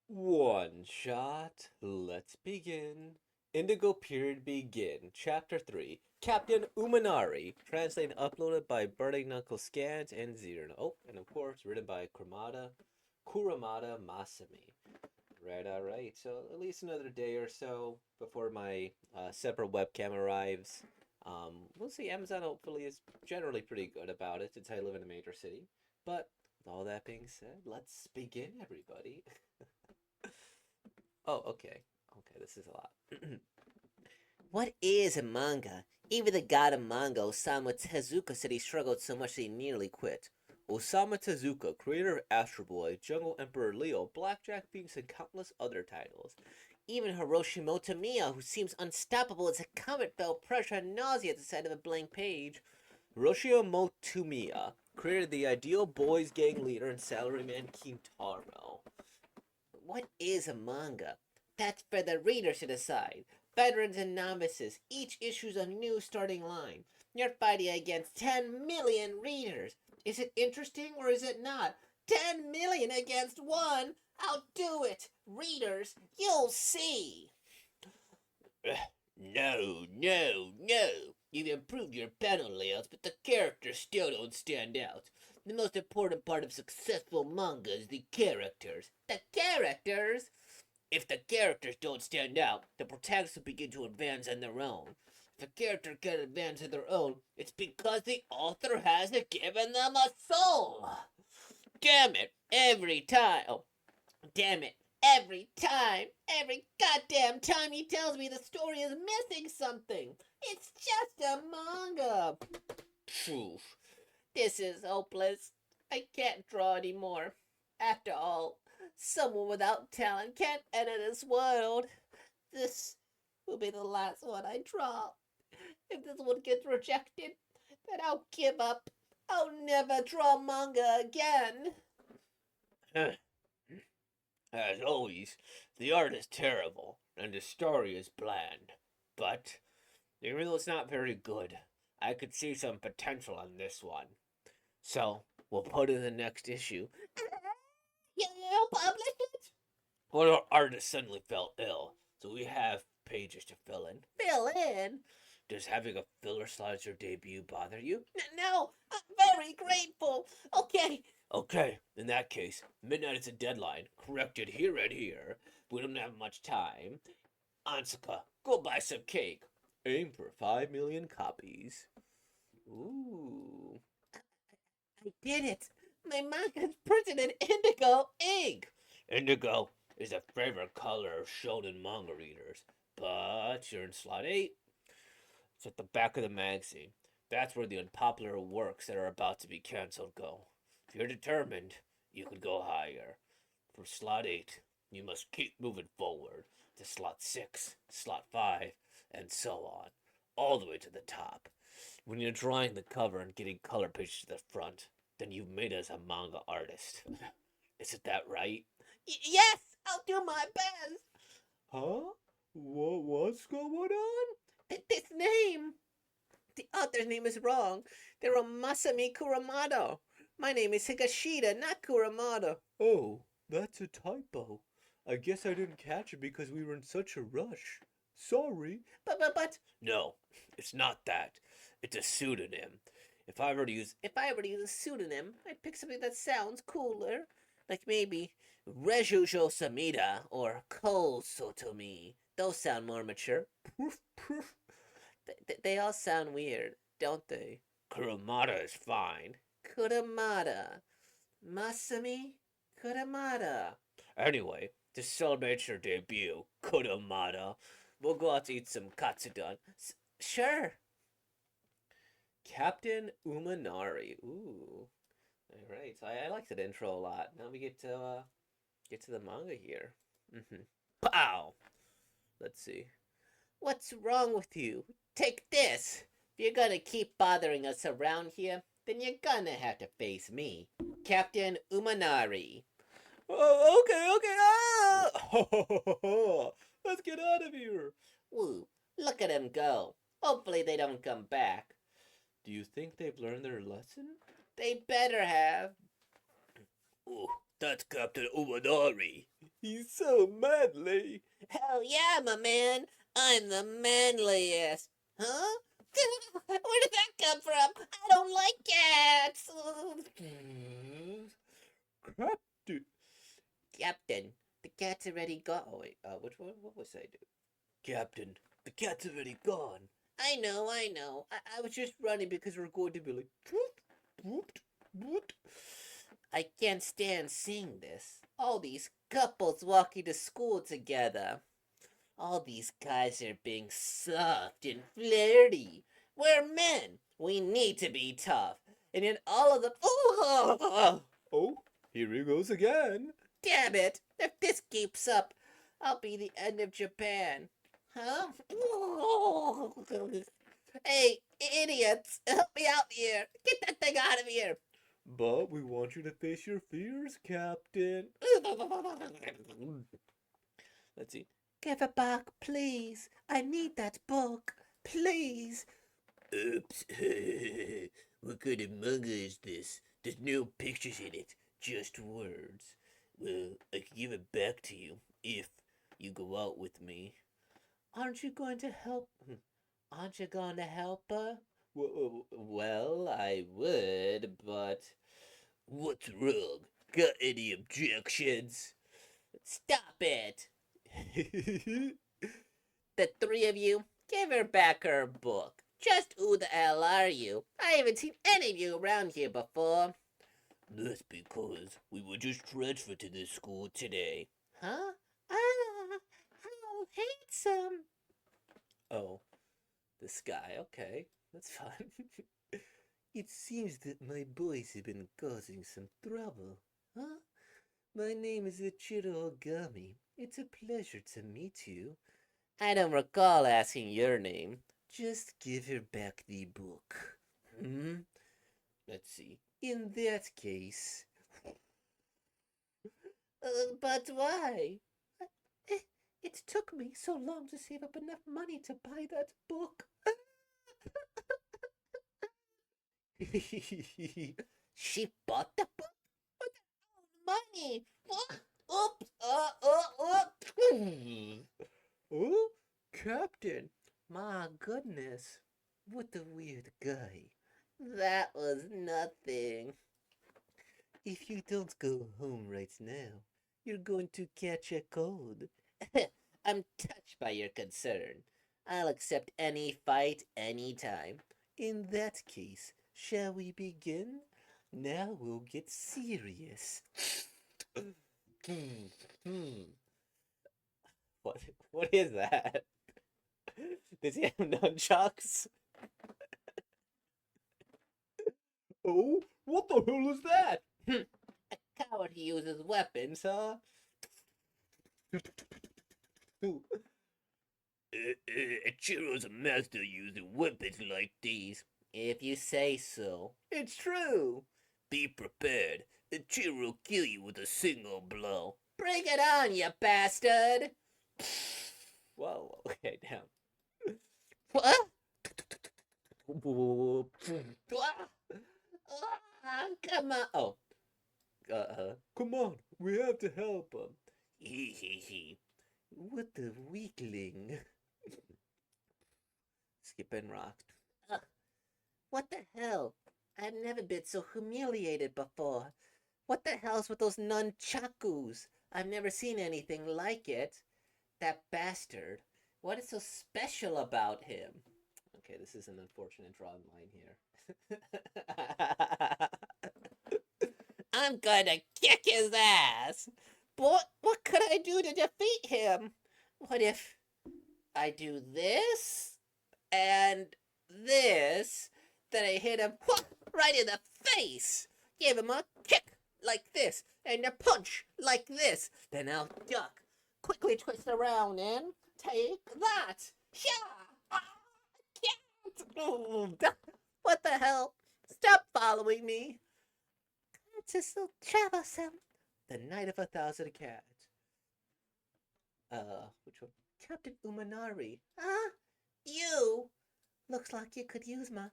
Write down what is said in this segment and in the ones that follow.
One shot. Let's begin. Indigo Period Begin. Chapter 3. Captain Uminari. Translated and uploaded by Burning Knuckle Scans and Zero. Oh, and of course, written by Kuramada Masami. Right, alright. So, at least another day or so before my separate webcam arrives. We'll see. Amazon hopefully is generally pretty good about it since I live in a major city. But, with all that being said, let's begin, everybody. Oh, okay. Okay, this is a lot. What is a manga? Even the god of manga, Osamu Tezuka, said he struggled so much that he nearly quit. Osamu Tezuka, creator of Astro Boy, Jungle Emperor Leo, Blackjack Beans, and countless other titles. Even Hiroshi Motomiya, who seems unstoppable as a comet, felt pressure and nausea at the sight of a blank page. Hiroshi Motomiya created the ideal boys gang leader and salaryman Kintaro. What is a manga? That's for the reader to decide. Veterans and novices, each issues a new starting line. You're fighting against 10 million readers. Is it interesting or is it not? 10 million against one? I'll do it. Readers, you'll see. No, no, no. You've improved your panel layouts, but the characters still don't stand out. The most important part of successful manga is the characters. The characters? If the characters don't stand out, the protagonists will begin to advance on their own. If a character can advance on their own, it's because the author hasn't given them a soul. Damn it, every time. Oh, damn it, every time. Every goddamn time he tells me the story is missing something. It's just a manga. Phew. This is hopeless. I can't draw anymore. After all, someone without talent can't enter this world. This will be the last one I draw. If this one gets rejected, then I'll give up. I'll never draw manga again. As always, the art is terrible and the story is bland. But the real is not very good. I could see some potential on this one. So, we'll put in the next issue. You'll publish it? Well, our artist suddenly fell ill, so we have pages to fill in. Fill in? Does having a filler slot as your debut bother you? No, I'm very grateful. Okay. Okay, in that case, midnight is a deadline. Corrected here and here. We don't have much time. Ansuka, go buy some cake. Aim for 5 million copies. Ooh. I did it! My manga's printed in indigo ink! Indigo is a favorite color of shonen manga readers, but you're in slot 8. It's at the back of the magazine. That's where the unpopular works that are about to be cancelled go. If you're determined, you could go higher. For slot 8, you must keep moving forward to slot 6, slot 5, and so on, all the way to the top. When you're drawing the cover and getting color pages to the front, then you've made us a manga artist. Isn't that right? Yes, I'll do my best. Huh? What's going on? This name. The author's name is wrong. They're a Masami Kuramada. My name is Higashida, not Kuramada. Oh, that's a typo. I guess I didn't catch it because we were in such a rush. Sorry. But. No, it's not that. It's a pseudonym. If I were to use a pseudonym, I'd pick something that sounds cooler, like maybe Rejujo Samida or Ko Sotomi. Those sound more mature. Poof poof. They all sound weird, don't they? Kuramada is fine. Kuramada. Masami Kuramada. Anyway, to celebrate your debut, Kuramada, we'll go out to eat some katsudon. Sure. Captain Uminari. Ooh. Alright, so I like that intro a lot. Now we get to the manga here. Mm-hmm. Pow! Let's see. What's wrong with you? Take this! If you're gonna keep bothering us around here, then you're gonna have to face me. Captain Uminari. Oh, okay. Ah! Let's get out of here. Woo, look at them go. Hopefully they don't come back. Do you think they've learned their lesson? They better have. Ooh, that's Captain Uminari. He's so manly. Hell yeah, my man. I'm the manliest. Huh? Where did that come from? I don't like cats. Captain. Captain, the cat's already gone. Oh, wait. Which one? What was I doing? Captain, the cat's already gone. I know, I know. I was just running because we're going to be like, whoop, whoop, whoop. I can't stand seeing this. All these couples walking to school together. All these guys are being soft and flirty. We're men. We need to be tough. And in all of the. Oh, here he goes again. Damn it. If this keeps up, I'll be the end of Japan. Huh? Hey, idiots. Help me out here. Get that thing out of here. But we want you to face your fears, Captain. Let's see. Give it back, please. I need that book. Please. Oops. What kind of manga is this? There's no pictures in it, just words. Well, I can give it back to you if you go out with me. Aren't you going to help? Aren't you going to help her? Well, I would, but. What's wrong? Got any objections? Stop it! The three of you, give her back her book. Just who the hell are you? I haven't seen any of you around here before. That's because we were just transferred to this school today. Huh? Ah, how handsome. Oh, this guy, okay. That's fine. It seems that my boys have been causing some trouble. Huh? My name is Ichiro Ogami. It's a pleasure to meet you. I don't recall asking your name. Just give her back the book. Hmm? Let's see. In that case. But why? It, it took me so long to save up enough money to buy that book. She bought the book with her own money. Oops. Oh, Captain. My goodness. What a weird guy. That was nothing. If you don't go home right now, you're going to catch a cold. I'm touched by your concern. I'll accept any fight anytime. In that case, shall we begin? Now we'll get serious. what what is that? Does he have nunchucks? Oh, what the hell is that? A coward who uses weapons, huh? Chiro's a master using weapons like these. If you say so. It's true. Be prepared. Chiro will kill you with a single blow. Bring it on, you bastard! Whoa, okay, down. What? Come on. Oh. Come on. We have to help him. Hee hee hee. What a weakling. Skip and rock. What the hell? I've never been so humiliated before. What the hell's with those nunchakus? I've never seen anything like it. That bastard. What is so special about him? Okay, this is an unfortunate drawing line here. I'm gonna kick his ass. But what could I do to defeat him? What if I do this and this? Then I hit him right in the face. Give him a kick like this and a punch like this. Then I'll duck. Quickly twist around and take that. Yeah. What the hell? Stop following me. It's just so troublesome. The Night of 1,000 Cats. Which one? Captain Uminari. Huh? You? Looks like you could use my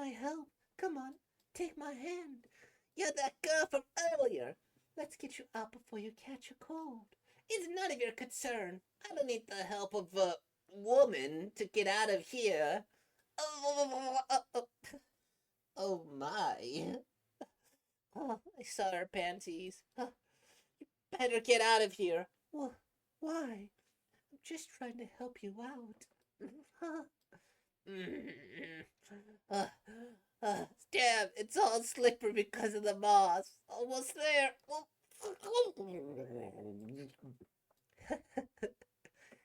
help. Come on, take my hand. You're that girl from earlier. Let's get you out before you catch a cold. It's none of your concern. I don't need the help of a woman to get out of here. Oh my. Oh, I saw her panties. Better get out of here. Well, why? I'm just trying to help you out. uh, Damn, it's all slippery because of the moss. Almost there.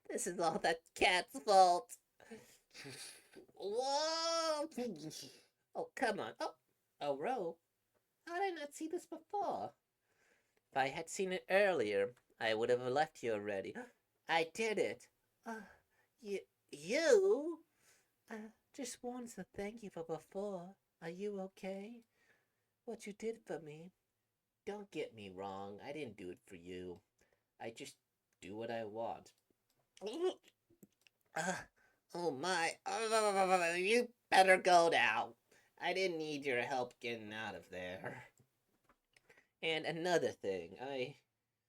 This is all that cat's fault. Whoa! Oh, come on. Oh, a rope. How did I not see this before? If I had seen it earlier, I would have left you already. I did it. Uh, you? Just wanted to thank you for before. Are you okay? What you did for me? Don't get me wrong. I didn't do it for you. I just do what I want. Uh, oh my. You better go now. I didn't need your help getting out of there. And another thing, I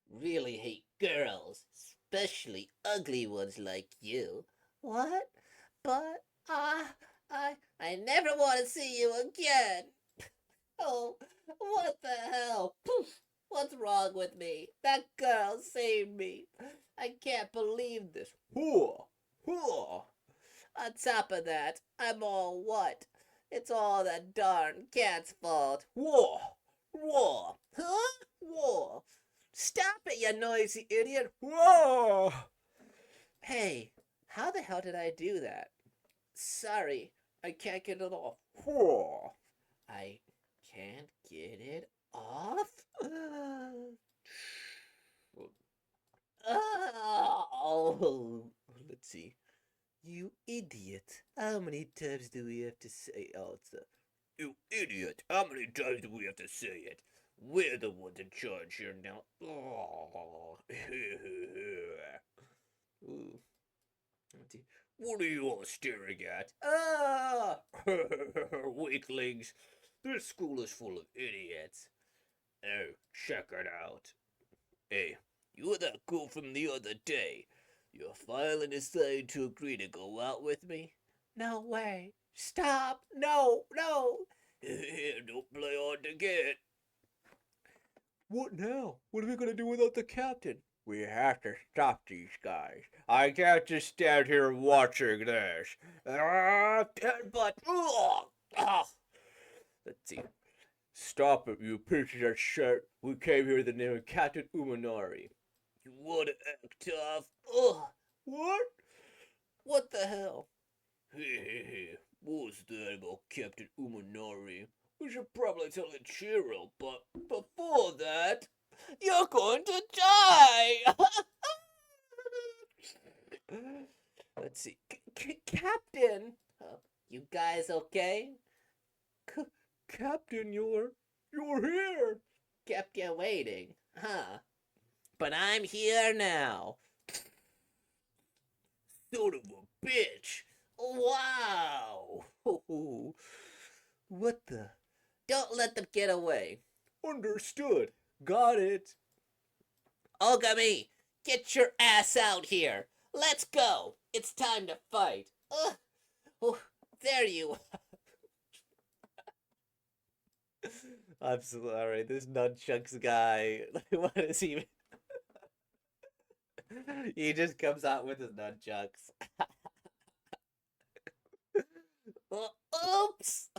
really hate girls, especially ugly ones like you. What? But I never want to see you again. Oh, what the hell? Poof! What's wrong with me? That girl saved me. I can't believe this. Whoa! Whoa! On top of that, I'm all what? It's all that darn cat's fault. Whoa! Whoa! Huh? Whoa! Stop it, you noisy idiot! Whoa! Hey, how the hell did I do that? Sorry, I can't get it off. Whoa! I can't get it off? Oh, let's see. You idiot. How many times do we have to say also? You idiot. How many times do we have to say it? We're the ones in charge here now. Oh. Ooh. What are you all staring at? Ah! Weaklings. This school is full of idiots. Oh, check it out. Hey, you were that girl from the other day. You're finally decided to agree to go out with me? No way. Stop. No, no. Here, don't play hard to get. What now? What are we going to do without the captain? We have to stop these guys. I can't just stand here watching this. But, let's see. Stop it, you pieces of shit. We came here in the name of Captain Uminari. You wanna act tough? Ugh. What? What the hell? Hey, what was that about Captain Uminari? We should probably tell the Chiro, but before that, you're going to die! Let's see. Captain! You guys okay? Captain, you're here. Kept you waiting, huh? But I'm here now. Son of a bitch! Wow! What the? Don't let them get away. Understood. Got it. Ogami, get your ass out here. Let's go. It's time to fight. Oh, there you are. I'm sorry, this nunchucks guy. What is he? He just comes out with his nunchucks. Oops!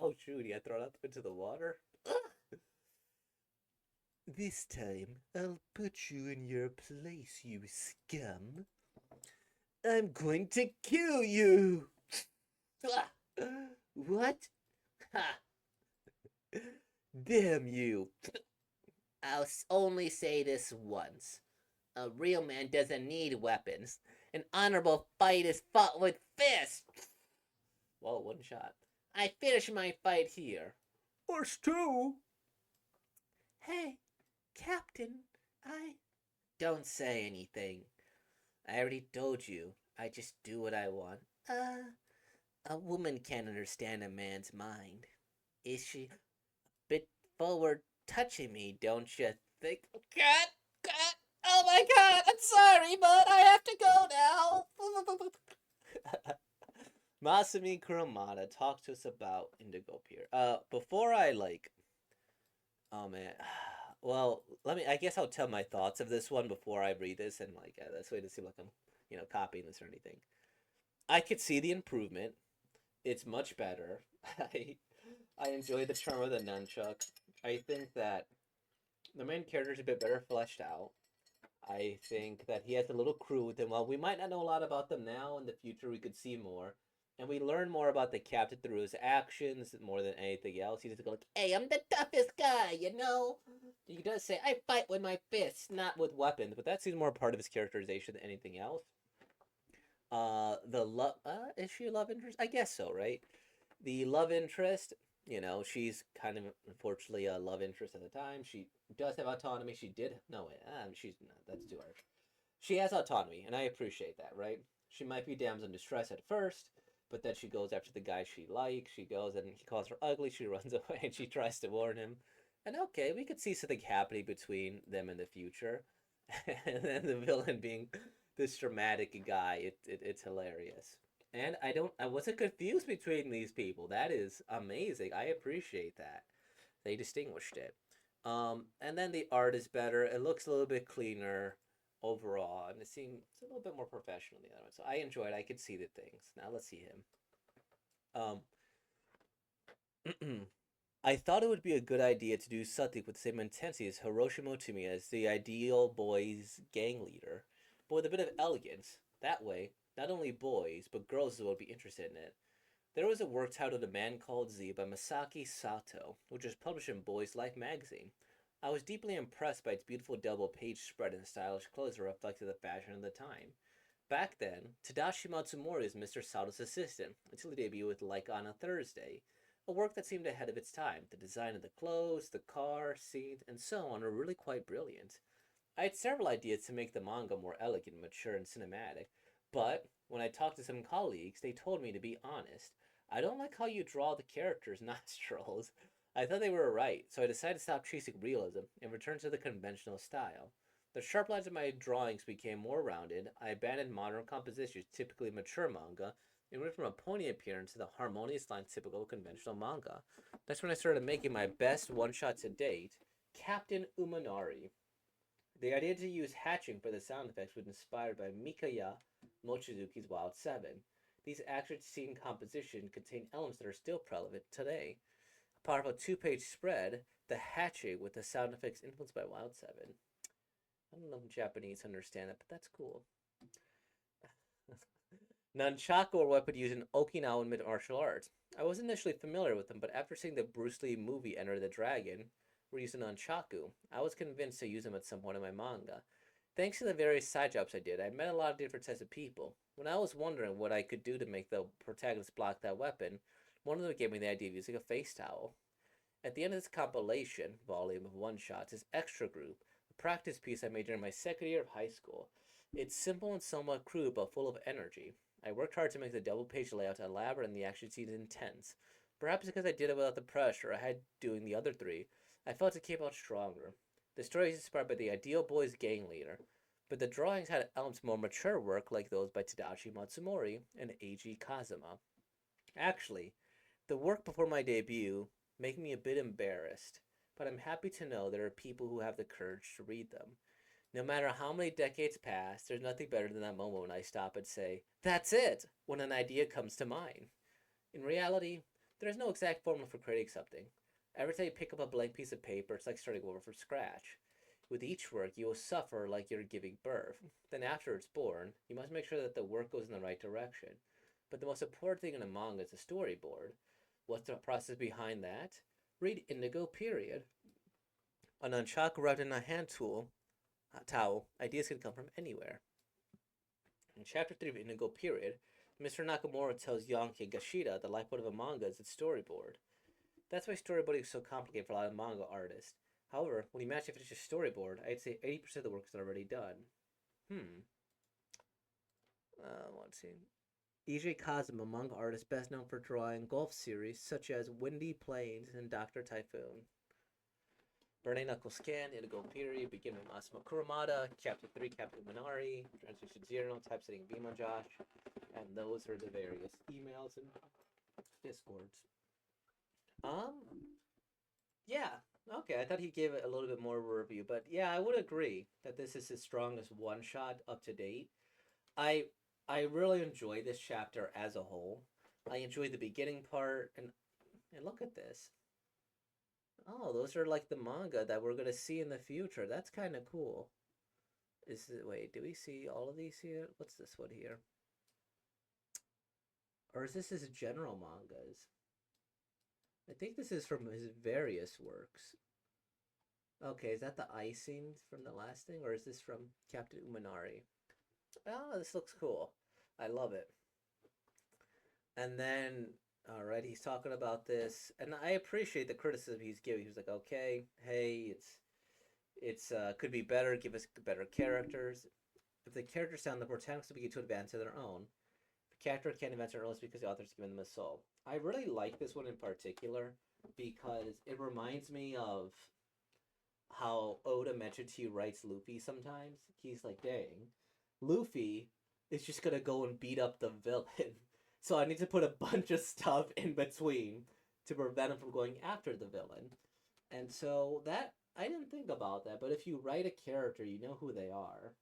Oh shoot, he got thrown up into the water. This time, I'll put you in your place, you scum. I'm going to kill you! What? Ha! Damn you! I'll only say this once. A real man doesn't need weapons. An honorable fight is fought with fists! Whoa, one shot. I finish my fight here. Us too! Hey, Captain, I... Don't say anything. I already told you. I just do what I want. A woman can't understand a man's mind. Is she a bit forward touching me, don't you think? God, God, oh my God, I'm sorry, but I have to go now. Masumi Kurumada talked to us about Indigo Pier. Before I oh man, well, I guess I'll tell my thoughts of this one before I read this, and that's way to seem like I'm, copying this or anything. I could see the improvement. It's much better. I I enjoy the charm of the nunchuck. I think that the main character is a bit better fleshed out. I think that he has a little crew with him. While we might not know a lot about them now, in the future we could see more. And we learn more about the captain through his actions more than anything else. He's just like, hey, I'm the toughest guy, you know? He does say, I fight with my fists, not with weapons. But that seems more part of his characterization than anything else. The love, is she a love interest? I guess so, right? The love interest, she's kind of unfortunately a love interest at the time. She does have autonomy. She did, no, wait, she's not, that's too harsh. She has autonomy, and I appreciate that, right? She might be damsel in distress at first, but then she goes after the guy she likes. She goes and he calls her ugly. She runs away and she tries to warn him. And okay, we could see something happening between them in the future. And then the villain being this dramatic guy, it's hilarious. And I wasn't confused between these people. That is amazing. I appreciate that. They distinguished it. And then the art is better. It looks a little bit cleaner overall, and it seems a little bit more professional than the other one. So I enjoyed. I could see the things. Now let's see him. I thought it would be a good idea to do something with the same intensity as Hiroshi Motomi as the ideal boys gang leader, but with a bit of elegance. That way, not only boys, but girls will be interested in it. There was a work titled A Man Called Z by Masaki Sato, which was published in Boys Life magazine. I was deeply impressed by its beautiful double-page spread and stylish clothes that reflected the fashion of the time. Back then, Tadashi Matsumori was Mr. Sato's assistant until he debuted with Like on a Thursday, a work that seemed ahead of its time. The design of the clothes, the car, scenes, and so on were really quite brilliant. I had several ideas to make the manga more elegant, mature, and cinematic, but when I talked to some colleagues, they told me to be honest. I don't like how you draw the characters' nostrils. I thought they were right, so I decided to stop chasing realism and return to the conventional style. The sharp lines of my drawings became more rounded. I abandoned modern compositions, typically mature manga, and went from a pony appearance to the harmonious lines typical of conventional manga. That's when I started making my best one shot to date, Captain Uminari. The idea to use hatching for the sound effects was inspired by Mikaya Mochizuki's Wild 7. These action scene compositions contain elements that are still relevant today. A powerful two-page spread, the hatching with the sound effects influenced by Wild 7. I don't know if Japanese understand that, but that's cool. Nunchaku are weapon used in Okinawan martial arts. I was initially familiar with them, but after seeing the Bruce Lee movie Enter the Dragon, where used a nunchaku, I was convinced to use them at some point in my manga. Thanks to the various side jobs I did, I met a lot of different types of people. When I was wondering what I could do to make the protagonist block that weapon, one of them gave me the idea of using a face towel. At the end of this compilation volume of one-shots is Extra Group, a practice piece I made during my second year of high school. It's simple and somewhat crude, but full of energy. I worked hard to make the double-page layout elaborate and the action scenes intense. Perhaps because I did it without the pressure I had doing the other three, I felt it came out stronger. The story is inspired by the ideal boys gang leader, but the drawings had elements of more mature work like those by Tadashi Matsumori and Eiji Kazuma. Actually, the work before my debut make me a bit embarrassed, but I'm happy to know there are people who have the courage to read them. No matter how many decades pass, there's nothing better than that moment when I stop and say, that's it, when an idea comes to mind. In reality, there is no exact formula for creating something. Every time you pick up a blank piece of paper, it's like starting over from scratch. With each work, you will suffer like you're giving birth. Then, after it's born, you must make sure that the work goes in the right direction. But the most important thing in a manga is the storyboard. What's the process behind that? Read Indigo Period. A nunchaku wrapped in a hand tool, towel, ideas can come from anywhere. In Chapter 3 of Indigo Period, Mr. Nakamura tells Yankee Gashida the lifeblood of a manga is its storyboard. That's why storyboarding is so complicated for a lot of manga artists. However, when you match a finished storyboard, I'd say 80% of the work is already done. Let's see. EJ Kazuma, manga artist best known for drawing golf series such as Windy Plains and Dr. Typhoon. Burning Knuckle Scan, Indigo Period, Beginning with Masuma Kurumada, Chapter 3, Captain Minari, Transition Zero, Typesetting Beamer Josh, and those are the various emails and discords. Um, yeah, okay, I thought he gave it a little bit more of a review, but yeah, I would agree that this is his strongest one shot up to date. I I really enjoy this chapter as a whole. I enjoy the beginning part, and look at this. Oh, those are like the manga that we're gonna see in the future. That's kind of cool. Is it, wait, do we see all of these here? What's this one here? Or is this his general mangas? I think this is from his various works. Okay, is that the icing from the last thing, or is this from Captain Uminari? Oh, this looks cool. I love it. And then, all right, he's talking about this, and I appreciate the criticism he's giving. He was like, okay, hey, it's could be better. Give us better characters. If the characters sound the protagonist will begin to advance on their own. The character can't advance on their own because the author's given them a soul. I really like this one in particular because it reminds me of how Oda mentioned he writes Luffy sometimes. He's like, dang, Luffy is just gonna go and beat up the villain. So I need to put a bunch of stuff in between to prevent him from going after the villain. And so that I didn't think about that, but if you write a character, you know who they are,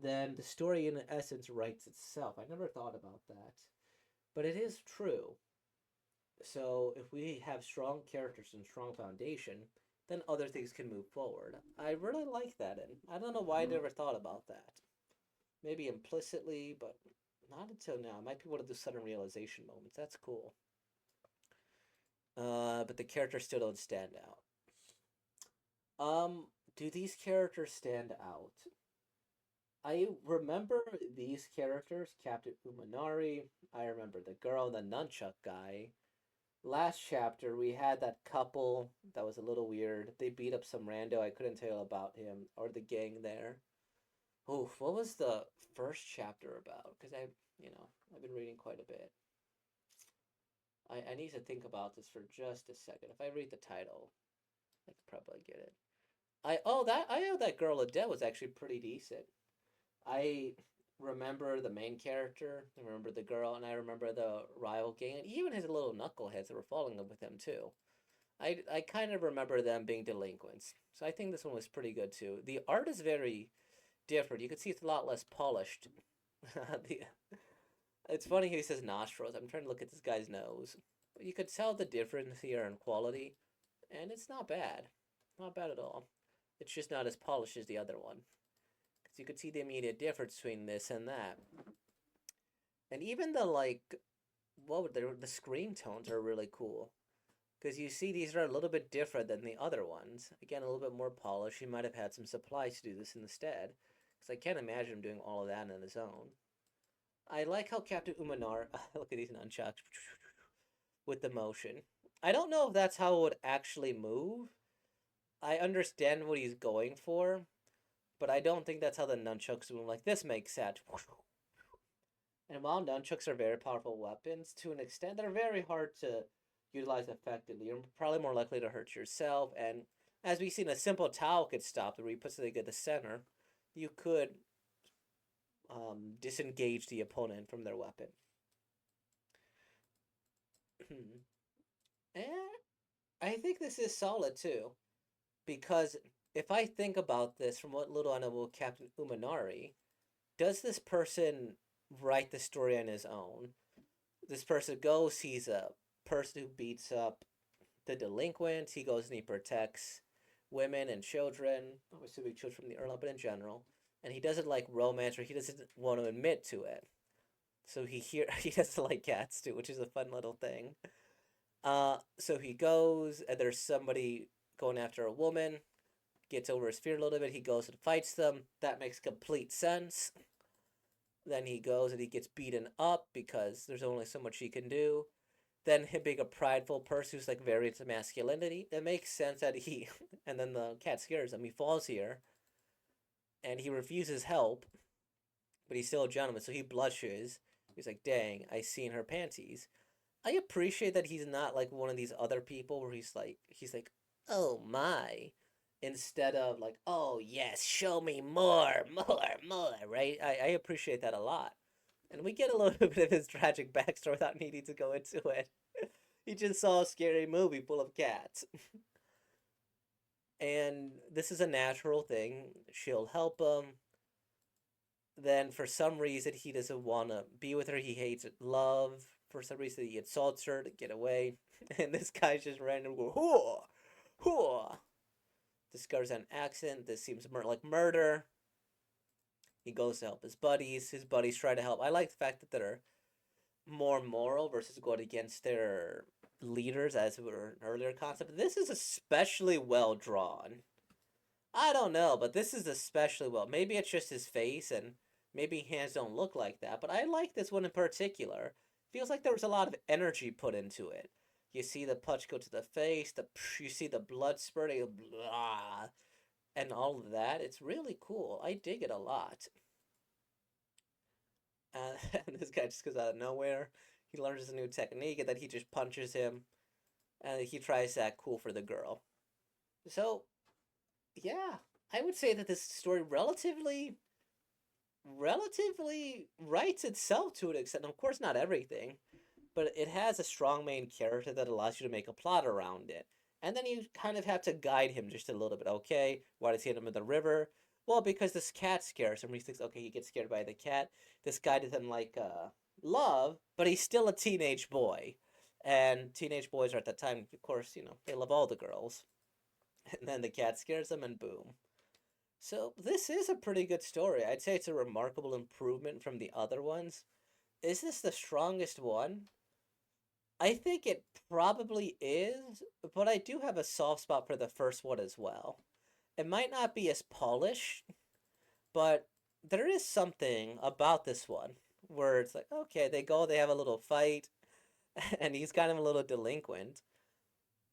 then the story in essence writes itself. I never thought about that. But it is true. So if we have strong characters and strong foundation, then other things can move forward. I really like that, and I don't know why I never thought about that. Maybe implicitly, but not until now. I might be one of those sudden realization moments. That's cool. But the characters still don't stand out. Do these characters stand out? I remember these characters, Captain Uminari. I remember the girl, the nunchuck guy. Last chapter, we had that couple that was a little weird. They beat up some rando. I couldn't tell about him or the gang there. Oof, what was the first chapter about? Because I've been reading quite a bit. I need to think about this for just a second. If I read the title, I could probably get it. I know that girl Adele was actually pretty decent. I remember the main character, I remember the girl, and I remember the rival gang, and even his little knuckleheads that were following with him too. I kind of remember them being delinquents, so I think this one was pretty good too. The art is very different. You can see it's a lot less polished. the, it's funny how he says nostrils. I'm trying to look at this guy's nose. But you could tell the difference here in quality, and it's not bad. Not bad at all. It's just not as polished as the other one. Because you could see the immediate difference between this and that. And even the, like, what would the screen tones are really cool. Because you see these are a little bit different than the other ones. Again, a little bit more polished. He might have had some supplies to do this instead. Because I can't imagine him doing all of that on his own. I like how Captain Umanar, look at these nunchucks, with the motion. I don't know if that's how it would actually move. I understand what he's going for, but I don't think that's how the nunchucks move. Like, this makes sense. And while nunchucks are very powerful weapons, to an extent, they're very hard to utilize effectively. You're probably more likely to hurt yourself. And as we've seen, a simple towel could stop the reputs they get the center. You could disengage the opponent from their weapon. And I think this is solid too, because if I think about this from what little I know about Captain Uminari, does this person write the story on his own? This person goes, he's a person who beats up the delinquents, he goes and he protects women and children, obviously children from the Earl, but in general, and he doesn't like romance or he doesn't want to admit to it. So he doesn't like cats too, which is a fun little thing. So he goes and there's somebody going after a woman, gets over his fear a little bit, he goes and fights them. That makes complete sense. Then he goes and he gets beaten up because there's only so much he can do. Then him being a prideful person who's like very into masculinity, it makes sense that he and then the cat scares him. He falls here and he refuses help, but he's still a gentleman, so he blushes He's like, dang, I seen her panties. I appreciate that he's not like one of these other people where he's like, oh my, instead of like, oh yes, show me more, more, more, right? I appreciate that a lot. And we get a little bit of his tragic backstory without needing to go into it. He just saw a scary movie full of cats. And this is a natural thing. She'll help him. Then, for some reason, he doesn't want to be with her. He hates love. For some reason, he assaults her to get away. And this guy's just random go, hoo, hoo. Discovers an accident. This seems like murder. He goes to help his buddies. His buddies try to help. I like the fact that they're more moral versus going against their leaders, as were an earlier concept. This is especially well drawn. I don't know, but this is especially well. Maybe it's just his face, and maybe hands don't look like that. But I like this one in particular. Feels like there was a lot of energy put into it. You see the punch go to the face. You see the blood spurting, blah, and all of that. It's really cool. I dig it a lot. And this guy just goes out of nowhere. He learns a new technique, and then he just punches him, and he tries to act cool for the girl. So yeah, I would say that this story relatively writes itself to an extent. Of course, not everything, but it has a strong main character that allows you to make a plot around it. And then you kind of have to guide him just a little bit. Okay, why does he hit him in the river? Well, because this cat scares him. He thinks, okay, he gets scared by the cat. This guy doesn't like love, but he's still a teenage boy. And teenage boys are at that time, of course, they love all the girls. And then the cat scares him, and boom. So this is a pretty good story. I'd say it's a remarkable improvement from the other ones. Is this the strongest one? I think it probably is, but I do have a soft spot for the first one as well. It might not be as polished, but there is something about this one where it's like, okay, they have a little fight, and he's kind of a little delinquent,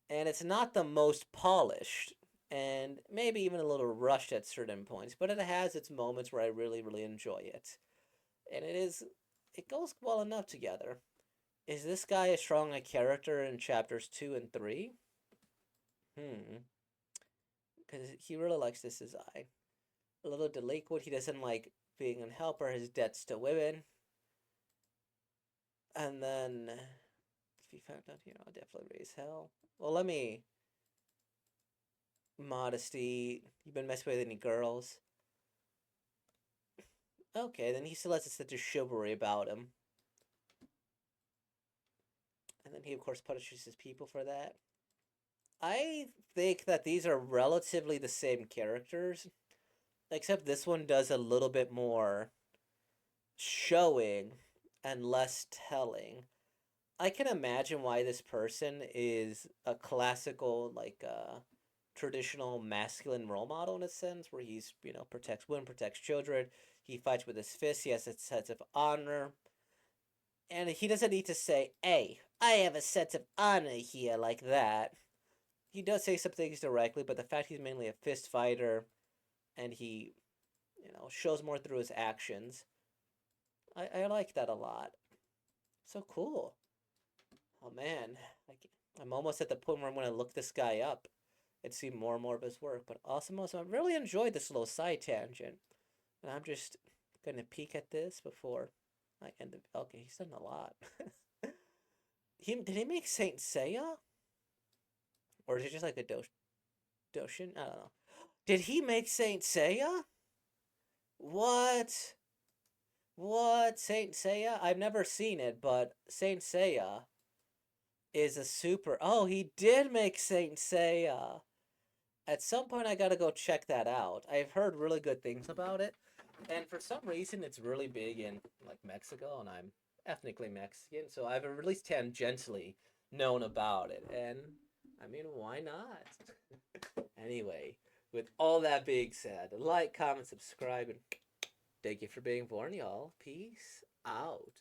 and it's not the most polished, and maybe even a little rushed at certain points, but it has its moments where I really, really enjoy it. And it goes well enough together. Is this guy as strong a character in chapters 2 and 3? Hmm. Because he really likes this as I. A little delinquent. He doesn't like being a helper. His debts to women. And then, if he found out here, I'll definitely raise hell. Well, let me. Modesty. You've been messing with any girls? Okay, then he still has such a chivalry about him. And then he, of course, punishes his people for that. I think that these are relatively the same characters, except this one does a little bit more showing and less telling. I can imagine why this person is a classical, like traditional masculine role model in a sense, where he's protects women, protects children. He fights with his fists. He has a sense of honor, and he doesn't need to say, "Hey, I have a sense of honor here," like that. He does say some things directly, but the fact he's mainly a fist fighter, and he, shows more through his actions. I like that a lot. So cool. Oh man, I'm almost at the point where I'm gonna look this guy up and see more and more of his work. But awesome, I really enjoyed this little side tangent, and I'm just gonna peek at this before I end the. Okay, he's done a lot. Did he make Saint Seiya, or is it just like a Doshin? I don't know. Did he make Saint Seiya? What? What? Saint Seiya? I've never seen it, but Saint Seiya is a super. Oh, he did make Saint Seiya. At some point, I gotta go check that out. I've heard really good things about it, and for some reason, it's really big in like Mexico, and I'm ethnically Mexican, so I've at least tangentially known about it. And I mean, why not? Anyway, with all that being said, like, comment, subscribe, and thank you for being born, y'all. Peace out.